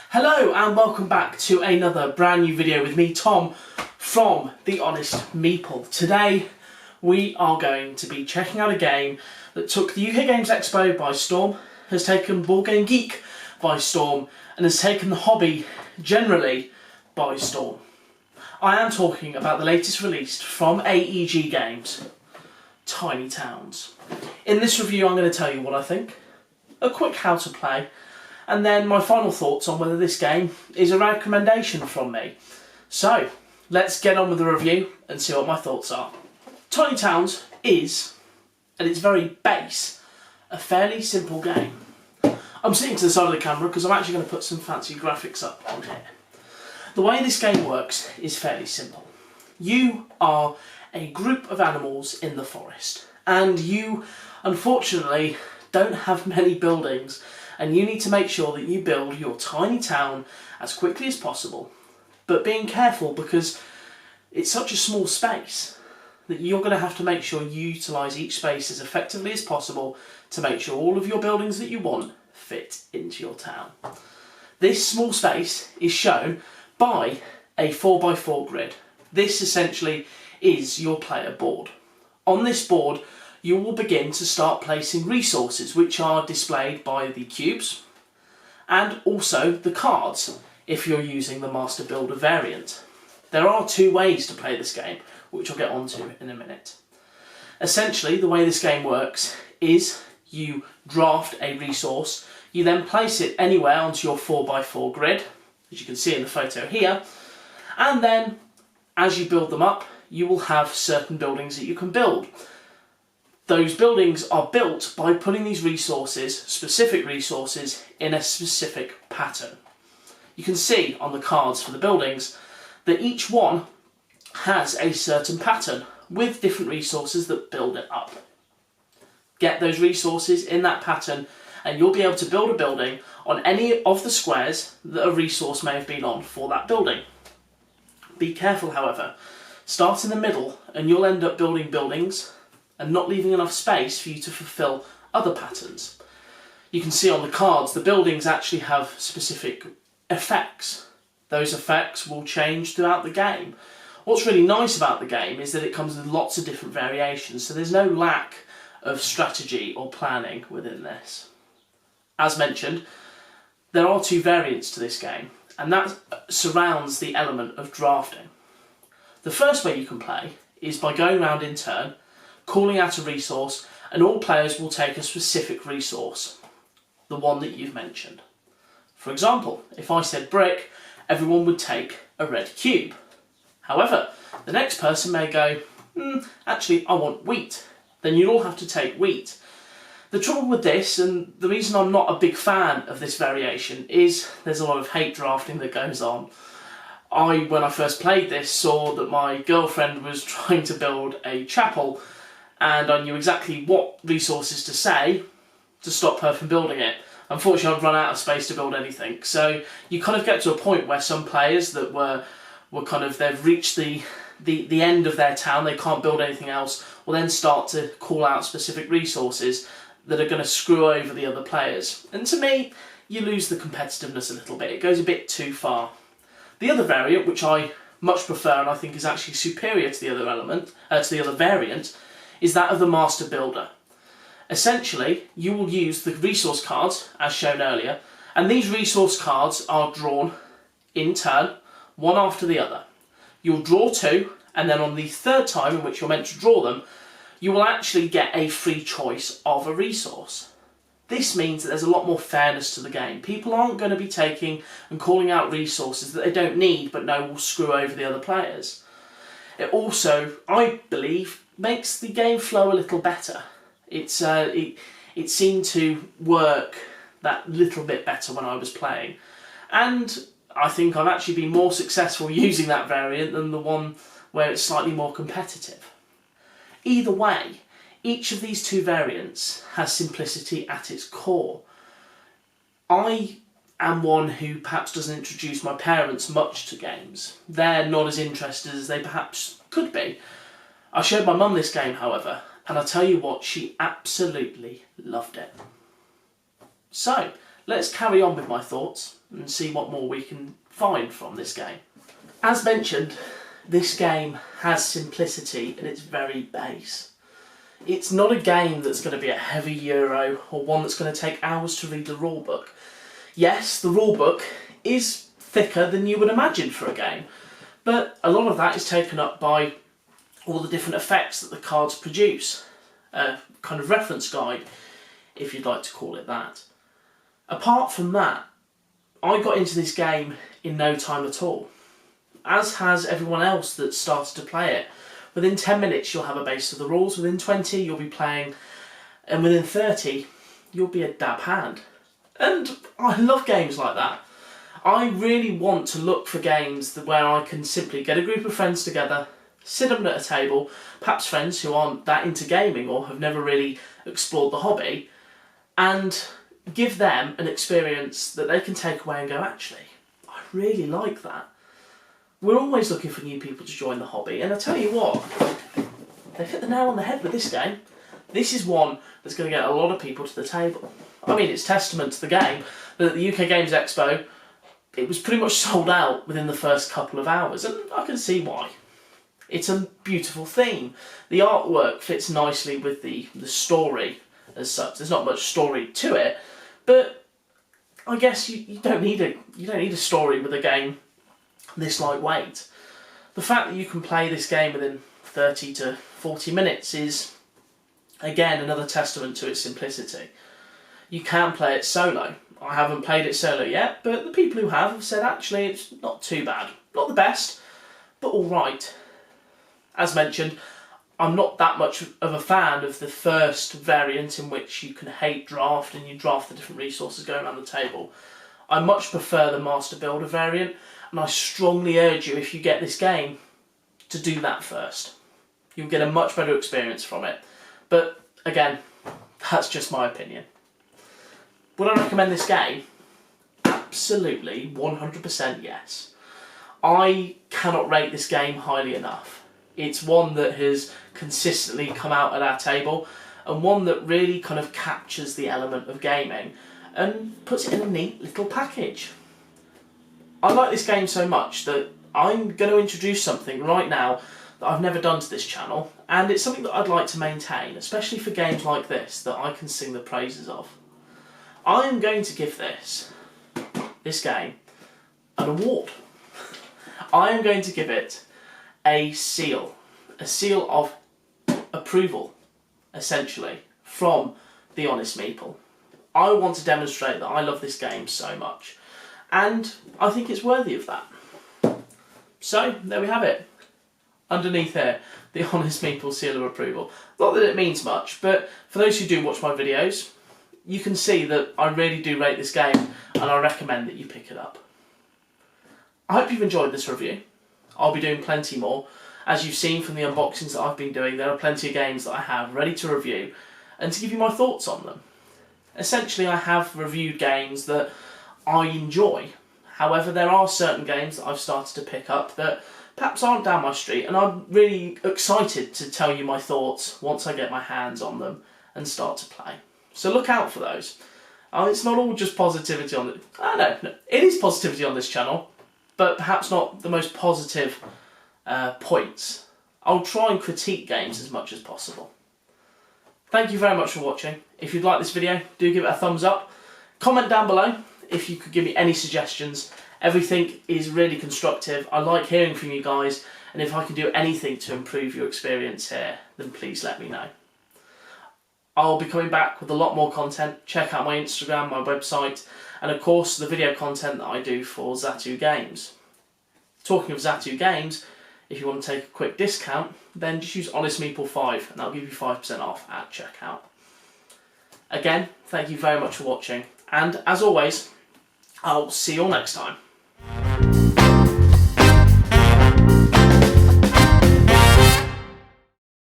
Hello and welcome back to another brand new video with me, Tom, from The Honest Meeple. Today we are going to be checking out a game that took the UK Games Expo by storm, has taken Board Game Geek by storm, and has taken the hobby generally by storm. I am talking about the latest release from AEG Games, Tiny Towns. In this review I'm going to tell you what I think, a quick how to play, and then my final thoughts on whether this game is a recommendation from me. So, let's get on with the review and see what my thoughts are. Tiny Towns is, at its very base, a fairly simple game. I'm sitting to the side of the camera because I'm actually going to put some fancy graphics up on here. The way this game works is fairly simple. You are a group of animals in the forest, and you, unfortunately, don't have many buildings, and you need to make sure that you build your tiny town as quickly as possible, but being careful because it's such a small space that you're going to have to make sure you utilise each space as effectively as possible to make sure all of your buildings that you want fit into your town. This small space is shown by a 4x4 grid. This essentially is your player board. On this board you will begin to start placing resources which are displayed by the cubes and also the cards if you're using the Master Builder variant. There are two ways to play this game, which I'll get onto in a minute. Essentially the way this game works is you draft a resource, you then place it anywhere onto your 4x4 grid, as you can see in the photo here, and then as you build them up you will have certain buildings that you can build. Those buildings are built by putting these resources, specific resources, in a specific pattern. You can see on the cards for the buildings that each one has a certain pattern with different resources that build it up. Get those resources in that pattern and you'll be able to build a building on any of the squares that a resource may have been on for that building. Be careful, however. Start in the middle and you'll end up building buildings and not leaving enough space for you to fulfill other patterns. You can see on the cards the buildings actually have specific effects. Those effects will change throughout the game. What's really nice about the game is that it comes with lots of different variations, so there's no lack of strategy or planning within this. As mentioned, there are two variants to this game, and that surrounds the element of drafting. The first way you can play is by going around in turn, calling out a resource, and all players will take a specific resource, the one that you've mentioned. For example, if I said brick, everyone would take a red cube. However, the next person may go, actually I want wheat. Then you'll all have to take wheat. The trouble with this, and the reason I'm not a big fan of this variation, is there's a lot of hate drafting that goes on. When I first played this, saw that my girlfriend was trying to build a chapel, and I knew exactly what resources to say to stop her from building it. Unfortunately, I'd run out of space to build anything. So you kind of get to a point where some players that were kind of, they've reached the end of their town, they can't build anything else, will then start to call out specific resources that are going to screw over the other players. And to me, you lose the competitiveness a little bit. It goes a bit too far. The other variant, which I much prefer and I think is actually superior to the other variant, is that of the Master Builder. Essentially, you will use the resource cards, as shown earlier, and these resource cards are drawn in turn, one after the other. You'll draw two, and then on the third time in which you're meant to draw them, you will actually get a free choice of a resource. This means that there's a lot more fairness to the game. People aren't going to be taking and calling out resources that they don't need but know will screw over the other players. It also, I believe, makes the game flow a little better. It seemed to work that little bit better when I was playing. And I think I've actually been more successful using that variant than the one where it's slightly more competitive. Either way, each of these two variants has simplicity at its core. I am one who perhaps doesn't introduce my parents much to games. They're not as interested as they perhaps could be. I showed my mum this game, however, and I tell you what, she absolutely loved it. So, let's carry on with my thoughts and see what more we can find from this game. As mentioned, this game has simplicity at its very base. It's not a game that's going to be a heavy euro or one that's going to take hours to read the rulebook. Yes, the rulebook is thicker than you would imagine for a game, but a lot of that is taken up by all the different effects that the cards produce. A kind of reference guide, if you'd like to call it that. Apart from that, I got into this game in no time at all, as has everyone else that started to play it. Within 10 minutes you'll have a base of the rules, within 20 you'll be playing, and within 30 you'll be a dab hand. And I love games like that. I really want to look for games where I can simply get a group of friends together, sit them at a table, perhaps friends who aren't that into gaming or have never really explored the hobby, and give them an experience that they can take away and go, actually, I really like that. We're always looking for new people to join the hobby, and I tell you what, they've hit the nail on the head with this game. This is one that's going to get a lot of people to the table. I mean, it's testament to the game that at the UK Games Expo, it was pretty much sold out within the first couple of hours, and I can see why. It's a beautiful theme. The artwork fits nicely with the story as such. There's not much story to it, but I guess you don't need a story with a game this lightweight. The fact that you can play this game within 30 to 40 minutes is, again, another testament to its simplicity. You can play it solo. I haven't played it solo yet, but the people who have said actually it's not too bad. Not the best, but alright. As mentioned, I'm not that much of a fan of the first variant in which you can hate draft and you draft the different resources going around the table. I much prefer the Master Builder variant, and I strongly urge you, if you get this game, to do that first. You'll get a much better experience from it. But again, that's just my opinion. Would I recommend this game? Absolutely, 100% yes. I cannot rate this game highly enough. It's one that has consistently come out at our table, and one that really kind of captures the element of gaming and puts it in a neat little package. I like this game so much that I'm going to introduce something right now that I've never done to this channel, and it's something that I'd like to maintain, especially for games like this that I can sing the praises of. I am going to give this game an award. I am going to give it a seal of approval, essentially, from the Honest Meeple. I want to demonstrate that I love this game so much, and I think it's worthy of that. So, there we have it. Underneath here, the Honest Meeple seal of approval. Not that it means much, but for those who do watch my videos, you can see that I really do rate this game, and I recommend that you pick it up. I hope you've enjoyed this review. I'll be doing plenty more. As you've seen from the unboxings that I've been doing, there are plenty of games that I have ready to review and to give you my thoughts on them. Essentially, I have reviewed games that I enjoy. However, there are certain games that I've started to pick up that perhaps aren't down my street, and I'm really excited to tell you my thoughts once I get my hands on them and start to play. So look out for those. It's not all just positivity on it. No, it is positivity on this channel, but perhaps not the most positive points. I'll try and critique games as much as possible. Thank you very much for watching. If you'd like this video, do give it a thumbs up. Comment down below if you could give me any suggestions. Everything is really constructive. I like hearing from you guys, and if I can do anything to improve your experience here, then please let me know. I'll be coming back with a lot more content. Check out my Instagram, my website, and of course the video content that I do for Zatu Games. Talking of Zatu Games, if you want to take a quick discount, then just use Honest Meeple 5 and that'll give you 5% off at checkout. Again, thank you very much for watching, and as always, I'll see you all next time.